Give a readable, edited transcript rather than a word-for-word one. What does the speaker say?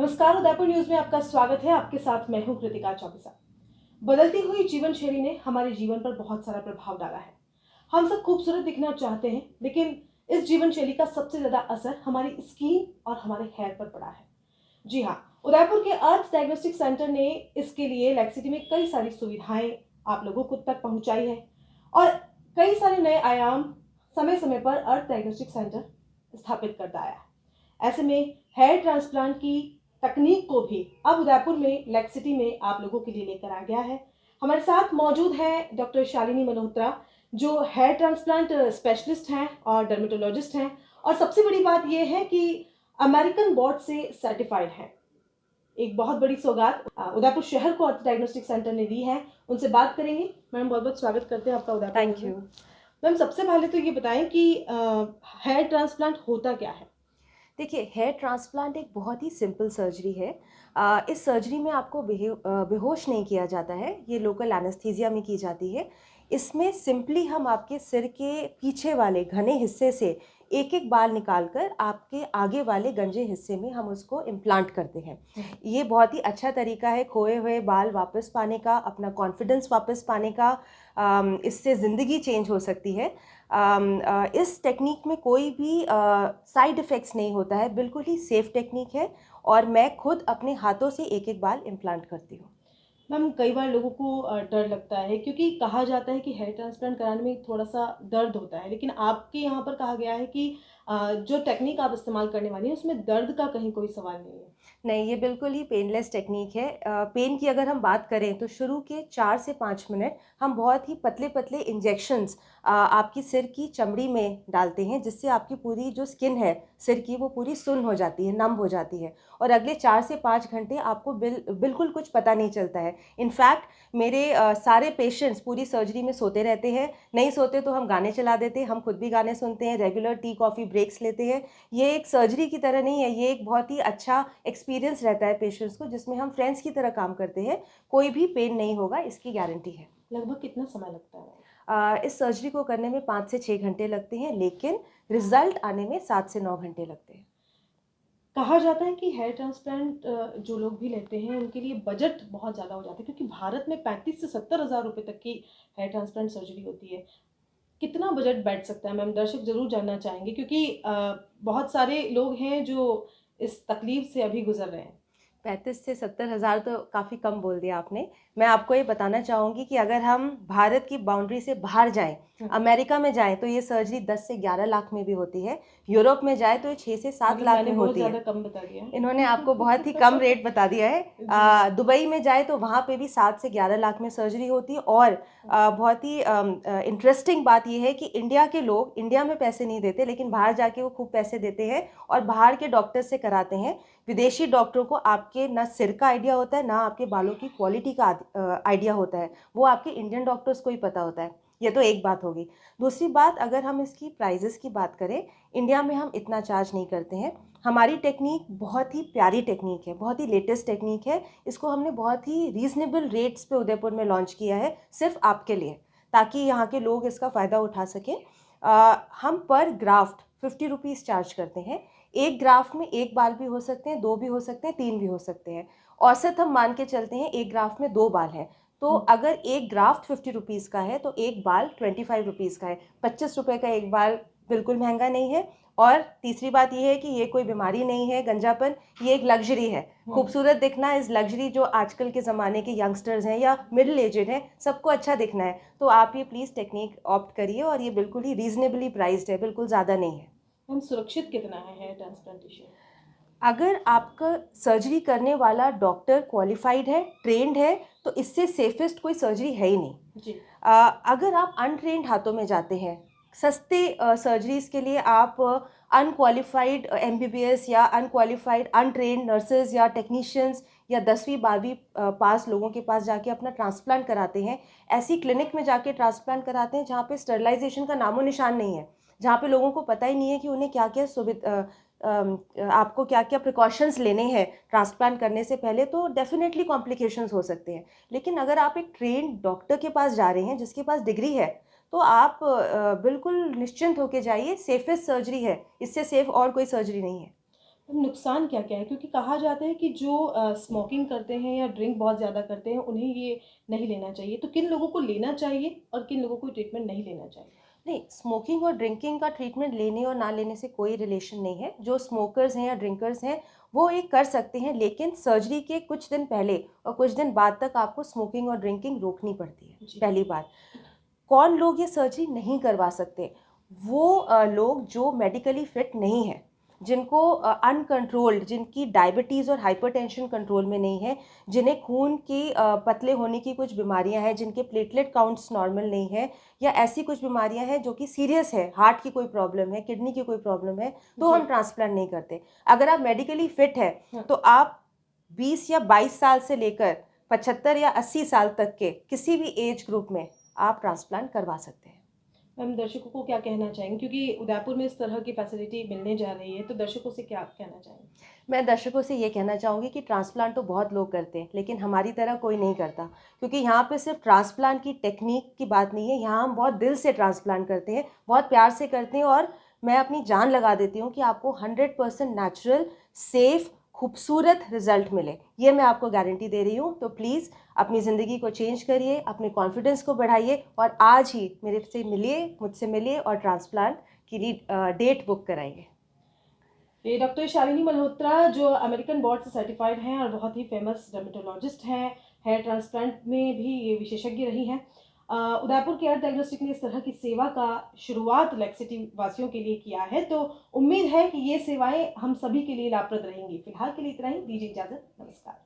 नमस्कार, उदयपुर न्यूज में आपका स्वागत है। आपके साथ मैं हूं कृतिका चौबीसा। बदलती हुई जीवन शैली ने हमारे जीवन पर बहुत सारा प्रभाव डाला है। हम सब खूबसूरत दिखना चाहते हैं, लेकिन इस जीवन शैली का सबसे ज्यादा असर हमारी स्किन और हमारे हेयर पर पड़ा है। जी हाँ, उदयपुर के अर्थ डायग्नोस्टिक सेंटर ने इसके लिए लैक्सिटी में कई सारी सुविधाएं आप लोगों को तक पहुंचाई है और कई सारे नए आयाम समय समय पर अर्थ डायग्नोस्टिक सेंटर स्थापित करता आया है। ऐसे में हेयर ट्रांसप्लांट की तकनीक को भी अब उदयपुर में लैक्सिटी में आप लोगों के लिए लेकर आ गया है। हमारे साथ मौजूद है डॉक्टर शालिनी मल्होत्रा, जो हेयर ट्रांसप्लांट स्पेशलिस्ट हैं और डर्मेटोलॉजिस्ट हैं, और सबसे बड़ी बात यह है कि अमेरिकन बोर्ड से सर्टिफाइड है। एक बहुत बड़ी सौगात उदयपुर शहर को अर्थ डायग्नोस्टिक सेंटर ने दी है। उनसे बात करेंगे। मैम, बहुत बहुत स्वागत करते हैं आपका उदयपुर। Thank you. मैम, सबसे पहले तो ये बताएं कि हेयर ट्रांसप्लांट होता क्या है। देखिए, हेयर ट्रांसप्लांट एक बहुत ही सिंपल सर्जरी है। इस सर्जरी में आपको बेहोश नहीं किया जाता है, ये लोकल एनेस्थीसिया में की जाती है। इसमें सिंपली हम आपके सिर के पीछे वाले घने हिस्से से एक एक बाल निकालकर आपके आगे वाले गंजे हिस्से में हम उसको इम्प्लांट करते हैं। ये बहुत ही अच्छा तरीका है खोए हुए बाल वापस पाने का, अपना कॉन्फिडेंस वापस पाने का। इससे ज़िंदगी चेंज हो सकती है। इस टेक्निक में कोई भी साइड इफ़ेक्ट्स नहीं होता है, बिल्कुल ही सेफ़ टेक्निक है और मैं खुद अपने हाथों से एक एक बाल इम्प्लांट करती हूँ। मैम, कई बार लोगों को डर लगता है, क्योंकि कहा जाता है कि हेयर ट्रांसप्लांट कराने में थोड़ा सा दर्द होता है, लेकिन आपके यहाँ पर कहा गया है कि जो टेक्निक आप इस्तेमाल करने वाली हैं उसमें दर्द का कहीं कोई सवाल नहीं है। नहीं, ये बिल्कुल ही पेनलेस टेक्निक है। पेन की अगर हम बात करें तो शुरू के 4 से 5 मिनट हम बहुत ही पतले-पतले इंजेक्शंस आपकी सिर की चमड़ी में डालते हैं, जिससे आपकी पूरी जो स्किन है सिर की वो पूरी सुन्न हो जाती है, नम हो जाती है और अगले 4 से 5 घंटे आपको बिल्कुल कुछ पता नहीं चलता है। इनफैक्ट मेरे सारे पेशेंट्स पूरी सर्जरी में सोते रहते हैं। नहीं सोते तो हम गाने चला देते हैं, हम खुद भी गाने सुनते हैं, रेगुलर टी कॉफ़ी ब्रेक्स लेते हैं। ये एक सर्जरी की तरह नहीं है, ये एक बहुत ही अच्छा एक्सपीरियंस रहता है पेशेंट्स को, जिसमें हम फ्रेंड्स की तरह काम करते हैं। कोई भी पेन नहीं होगा, इसकी गारंटी है। लगभग कितना समय लगता है? इस सर्जरी को करने में 5 से 6 घंटे लगते हैं, लेकिन रिजल्ट आने में 7 से 9 घंटे लगते हैं। कहा जाता है कि हेयर ट्रांसप्लांट जो लोग भी लेते हैं उनके लिए बजट बहुत ज़्यादा हो जाता है, क्योंकि भारत में 35 से 70 हज़ार रुपये तक की हेयर ट्रांसप्लांट सर्जरी होती है। कितना बजट बैठ सकता है मैम? दर्शक ज़रूर जानना चाहेंगे, क्योंकि बहुत सारे लोग हैं जो इस तकलीफ से अभी गुजर रहे हैं। 35 से 70 हज़ार तो काफ़ी कम बोल दिया आपने। मैं आपको ये बताना चाहूँगी कि अगर हम भारत की बाउंड्री से बाहर जाएँ, अमेरिका में जाएँ तो ये सर्जरी 10 से 11 लाख में भी होती है। यूरोप में जाए तो ये 6 से 7 मतलब लाख मैंने में बहुत होती है। ज़्यादा कम बता दिया। इन्होंने आपको बहुत ही कम रेट बता दिया है। दुबई में जाए तो वहाँ पे भी 7 से 11 लाख में सर्जरी होती है और बहुत ही इंटरेस्टिंग बात यह है कि इंडिया के लोग इंडिया में पैसे नहीं देते, लेकिन बाहर जाके वो खूब पैसे देते हैं और बाहर के डॉक्टर से कराते हैं। विदेशी डॉक्टरों को आपके ना सिर का आइडिया होता है, ना आपके बालों की क्वालिटी का आइडिया होता है। वो आपके इंडियन डॉक्टर्स को ही पता होता है। ये तो एक बात होगी। दूसरी बात, अगर हम इसकी प्राइजेस की बात करें, इंडिया में हम इतना चार्ज नहीं करते हैं। हमारी टेक्निक बहुत ही प्यारी टेक्निक है, बहुत ही लेटेस्ट टेक्निक है। इसको हमने बहुत ही रीज़नेबल रेट्स पे उदयपुर में लॉन्च किया है, सिर्फ आपके लिए, ताकि यहाँ के लोग इसका फ़ायदा उठा सकें। हम पर ग्राफ्ट 50 रुपीज़ चार्ज करते हैं। एक ग्राफ्ट में एक बाल भी हो सकते हैं, 2 भी हो सकते हैं, 3 भी हो सकते हैं। औसत हम मान के चलते हैं एक ग्राफ्ट में 2 बाल हैं, तो अगर एक ग्राफ्ट 50 रुपीज़ का है तो एक बाल 25 रुपीज़ का है। 25 रुपये का एक बाल बिल्कुल महंगा नहीं है। और तीसरी बात ये है कि ये कोई बीमारी नहीं है, गंजापन, ये एक लग्जरी है। खूबसूरत दिखना इज़ लग्जरी, जो आजकल के ज़माने के यंगस्टर्स हैं या मिडिल एजेड हैं, सबको अच्छा दिखना है। तो आप ये प्लीज़ टेक्निक ऑप्ट करिए और ये बिल्कुल ही रीज़नेबली प्राइस्ड है, बिल्कुल ज़्यादा नहीं है। मैम, सुरक्षित कितना है हेयर ट्रांसप्लांटेशन? अगर आपका सर्जरी करने वाला डॉक्टर क्वालिफाइड है, ट्रेंड है, तो इससे सेफेस्ट कोई सर्जरी है ही नहीं जी। अगर आप अनट्रेंड हाथों में जाते हैं, सस्ते सर्जरीज़ के लिए आप अनक्वालिफाइड एमबीबीएस या अनक्वालिफाइड अनट्रेंड नर्सेज या टेक्नीशियंस या 10वीं 12वीं पास लोगों के पास जाके अपना ट्रांसप्लांट कराते हैं। ऐसी क्लिनिक में जाके ट्रांसप्लांट कराते हैं जहाँ पे स्टरलाइजेशन का नामो निशान नहीं है, जहाँ पे लोगों को पता ही नहीं है कि उन्हें क्या क्या आपको क्या क्या प्रिकॉशंस लेने हैं ट्रांसप्लांट करने से पहले, तो डेफिनेटली कॉम्प्लिकेशंस हो सकते हैं। लेकिन अगर आप एक ट्रेंड डॉक्टर के पास जा रहे हैं जिसके पास डिग्री है, तो आप बिल्कुल निश्चिंत होकर जाइए। सेफेस्ट सर्जरी है, इससे सेफ और कोई सर्जरी नहीं है। अब नुकसान क्या-क्या है? क्योंकि कहा जाता है कि जो स्मोकिंग करते हैं या ड्रिंक बहुत ज़्यादा करते हैं, उन्हें ये नहीं लेना चाहिए। तो किन लोगों को लेना चाहिए और किन लोगों को ट्रीटमेंट नहीं लेना चाहिए? नहीं, स्मोकिंग और ड्रिंकिंग का ट्रीटमेंट लेने और ना लेने से कोई रिलेशन नहीं है। जो स्मोकर्स हैं या ड्रिंकर्स हैं, वो ये कर सकते हैं, लेकिन सर्जरी के कुछ दिन पहले और कुछ दिन बाद तक आपको स्मोकिंग और ड्रिंकिंग रोकनी पड़ती है, जी। पहली बात। कौन लोग ये सर्जरी नहीं करवा सकते? वो लोग जो मेडिकली फिट नहीं हैं, जिनको अनकंट्रोल्ड, जिनकी डायबिटीज़ और हाइपरटेंशन कंट्रोल में नहीं है, जिन्हें खून की पतले होने की कुछ बीमारियां हैं, जिनके प्लेटलेट काउंट्स नॉर्मल नहीं है, या ऐसी कुछ बीमारियां हैं जो कि सीरियस है, हार्ट की कोई प्रॉब्लम है, किडनी की कोई प्रॉब्लम है, तो जी। हम ट्रांसप्लांट नहीं करते। अगर आप मेडिकली फिट है हाँ। तो आप 20 या 22 साल से लेकर 75 या 80 साल तक के किसी भी एज ग्रुप में आप ट्रांसप्लांट करवा सकते हैं। मैम, दर्शकों को क्या कहना चाहेंगे? क्योंकि उदयपुर में इस तरह की फैसिलिटी मिलने जा रही है, तो दर्शकों से क्या कहना चाहेंगे? मैं दर्शकों से ये कहना चाहूँगी कि ट्रांसप्लांट तो बहुत लोग करते हैं, लेकिन हमारी तरह कोई नहीं करता, क्योंकि यहाँ पे सिर्फ ट्रांसप्लांट की टेक्निक की बात नहीं है, यहाँ हम बहुत दिल से ट्रांसप्लांट करते हैं, बहुत प्यार से करते हैं, और मैं अपनी जान लगा देती हूँ कि आपको 100% नेचुरल, सेफ, खूबसूरत रिजल्ट मिले। ये मैं आपको गारंटी दे रही हूँ। तो प्लीज़ अपनी ज़िंदगी को चेंज करिए, अपने कॉन्फिडेंस को बढ़ाइए, और आज ही मेरे से मिलिए, मुझसे मिलिए और ट्रांसप्लांट की डेट बुक कराइए। ये डॉक्टर शालिनी मल्होत्रा, जो अमेरिकन बोर्ड से सर्टिफाइड हैं और बहुत ही फेमस डर्मेटोलॉजिस्ट हैं, हेयर ट्रांसप्लांट में भी ये विशेषज्ञ रही हैं। उदयपुर केयर डायग्नोस्टिक ने इस तरह की सेवा का शुरुआत लेक सिटी वासियों के लिए किया है, तो उम्मीद है कि ये सेवाएं हम सभी के लिए लाभप्रद रहेंगी। फिलहाल के लिए इतना ही, दीजिए इजाज़त, नमस्कार।